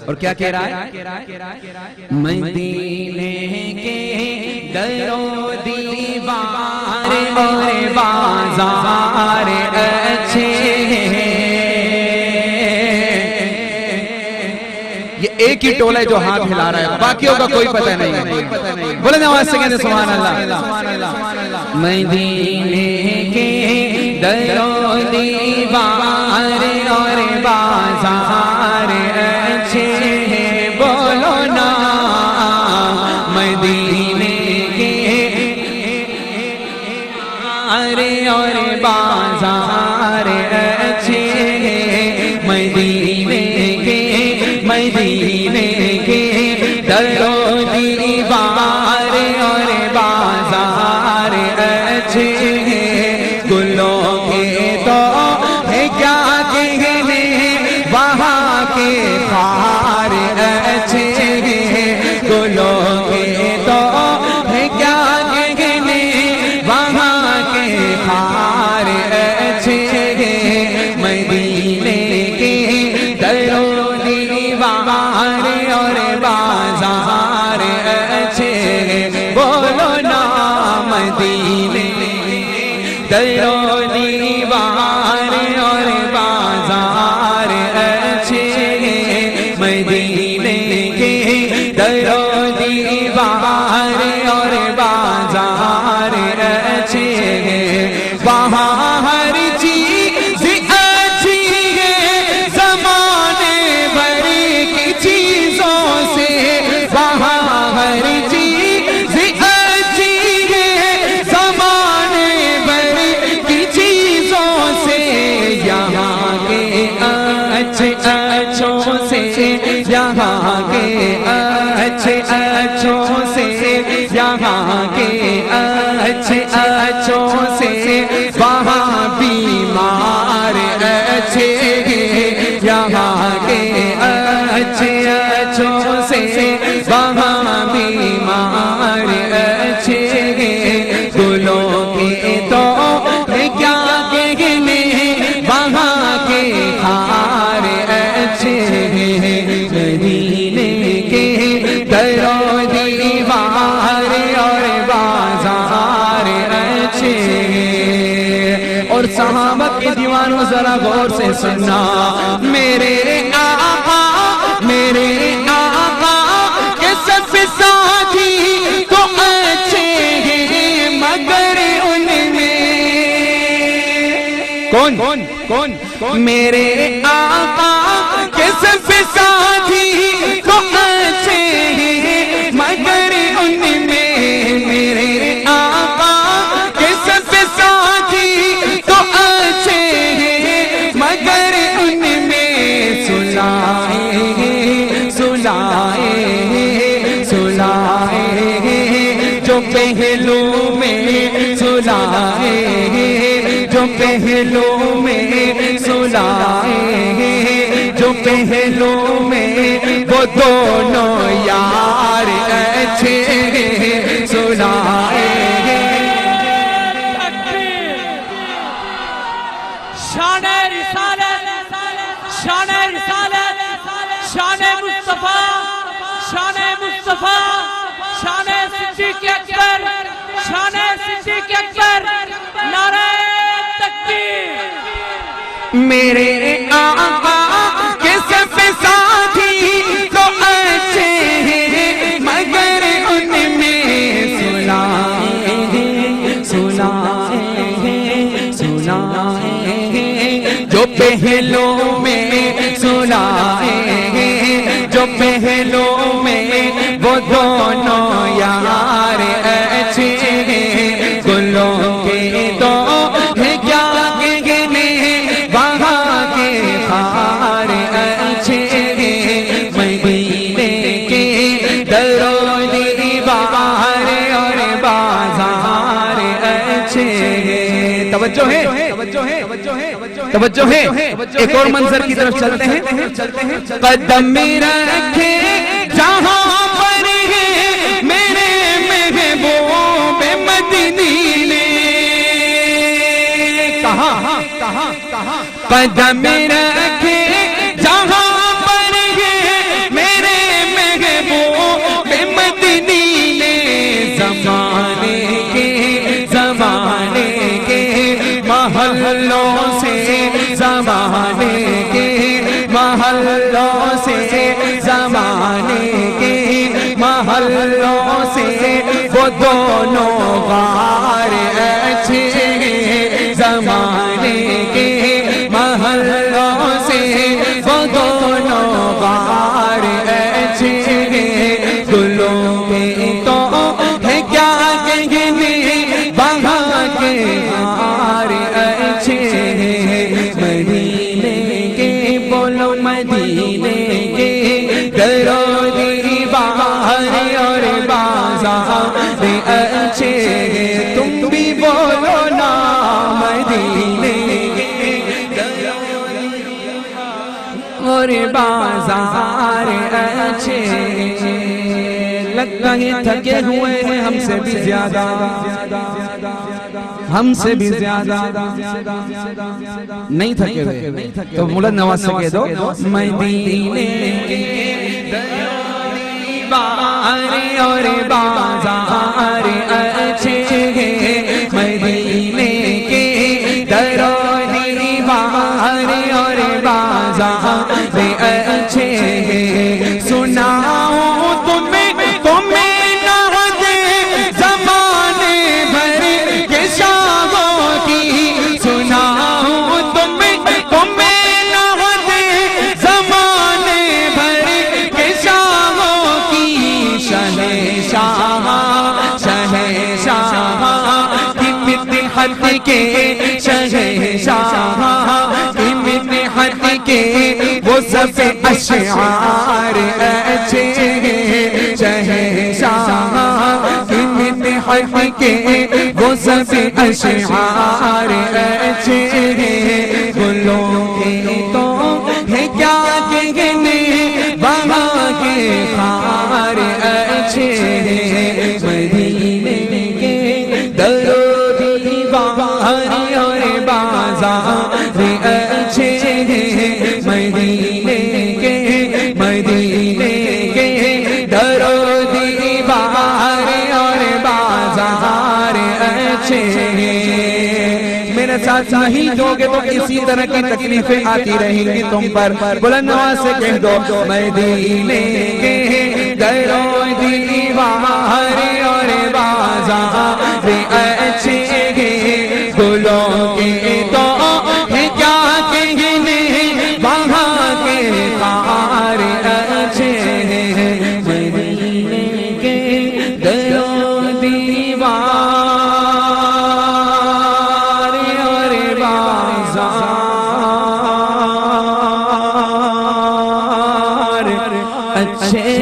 اور کیا کہہ رہا ہے؟ مدینے کے در و دیوار اور بازار اچھے ہیں. یہ ایک ہی ٹولہ ہے جو ہاتھ ہلا رہا ہے، باقیوں کا کوئی پتہ نہیں ہے. بولے نواز سے کہتے سبحان اللہ. مدینے کے در و دیوار اور بازار اچھے ہیں. بولو نا مدینے کے اور بازار اچھے ہیں. مدینے کے در و دیوار اور بازار اچھے ہیں. گلوں کے تو ہے کیا کہنے وہاں کے خار اچھے ہیں. گلوں کے تو ہے کیا کہنے وہاں کے خار اچھے ہیں. مدینے کے در و دیوار اور بازار اچھے ہیں. بولو نا مدینے در و دیوار اور بازار اچھے ہیں. مدینے کے در و دیوار اور بازار اچھے ہیں. وہاں ہر چیز اچھی ہے زمانے بھر کی چیزوں سے. وہاں ہر چیز اچھی ہے زمانے بھر کی چیزوں سے. یہاں کے اچھے اچھوں سے، یہاں کے اچھے اچھوں سے، یہاں کے اچھے اچھوں سے. وہاں بیمار اچھے ہیں، یہاں کے اچھے اچھوں سے. وہاں بیمار اچھے ہیں. گلوں کے تو کیا کہنے وہاں کے خار اچھے ہیں. مدینے کے در و دیوار اور بازار اچھے ہیں. اور صحابہ کے دیوانوں ذرا غور سے سننا. میرے آقا کے سب ساتھی تو اچھے ہیں مگر ان میں کون میرے آقا کے سب ساتھی تو اچھے ہیں مگر ان میں. میرے آقا کے سب ساتھی تو اچھے ہیں مگر ان میں. سلائے جو پہلو میں سلائے، جو پہلو میں سلائے، جو پہلو میں وہ دونوں یار اچھے سلائے. شان رسالت، شان رسالت، شان مصطفیٰ، شان مصطفیٰ، شان صدیق اکبر، شان صدیق اکبر. نعرہ تکبیر. میرے آقا کے سب ساتھی تو اچھے ہیں مگر ان میں سلائے جو پہلو میں سلائے، جو پہلو میں وہ دونوں یار اچھے ہیں. گلوں کے تو ہے کیا کہنے وہاں کے خار اچھے ہیں. مدینے کے در و دیوار اور بازار اچھے ہیں. توجہ ہے، توجہ ہے. ایک اور منظر کی طرف چلتے ہیں. قدم میرا رکھے جہاں پر ہے میرے محبوب مدنی نے. کہاں قدم رکھے جہاں پر ہے محلوں سے زمانے کے محلوں سے وہ دونوں غار اچھے ہیں زمانے کے محلوں سے وہ دونوں غار اچھے ہیں گلوں میں تو ہے کیا کہنے وہاں کے ہار اچھے ہیں مدینے کے بولو مدینے کے در و دیوار اور بازار اچھے ہیں تم بھی بولو نا مدینے کے در و دیوار اور بازار اچھے لگتا ہے تھکے ہوئے ہیں ہم سے بھی زیادہ ہم سے بھی زیادہ نہیں تھکے ہوئے تو مولا نواز سے کہہ دو مدینے کے دیوار اور بازار اچھے ہیں مدینے کے در و دیوار اور بازار اچھے ہیں سناؤ تمہیں زمانے بھر کے شاہوں کی سناؤ تمہیں زمانے بھر کے شاہوں کی شہنشاہ کی مدحت کے شہنشاہ کی مدحت کے وہ سب اشعار اچھے ہیں شہنشاہ کی مدحت کے وہ سب اشعار اچھے ہیں گلوں کے تو ہے کیا کہنے وہاں کے خار اچھے ہیں مدینے کے در و دیوار اور بازار اچھے ہیں مدینے کے در و دیوار اور بازار اچھے ہیں میرے ساتھ نہیں دو گے تو اسی طرح کی تکلیفیں آتی رہیں گی تم پر بلند آواز سے کہہ دو مدینے کے در و دیوار اور بازار اچھے ہیں گلوں کے تو ہے کیا کہنے وہاں کے خار اچھے ہیں مدینے کے در و دیوار اور بازار اچھے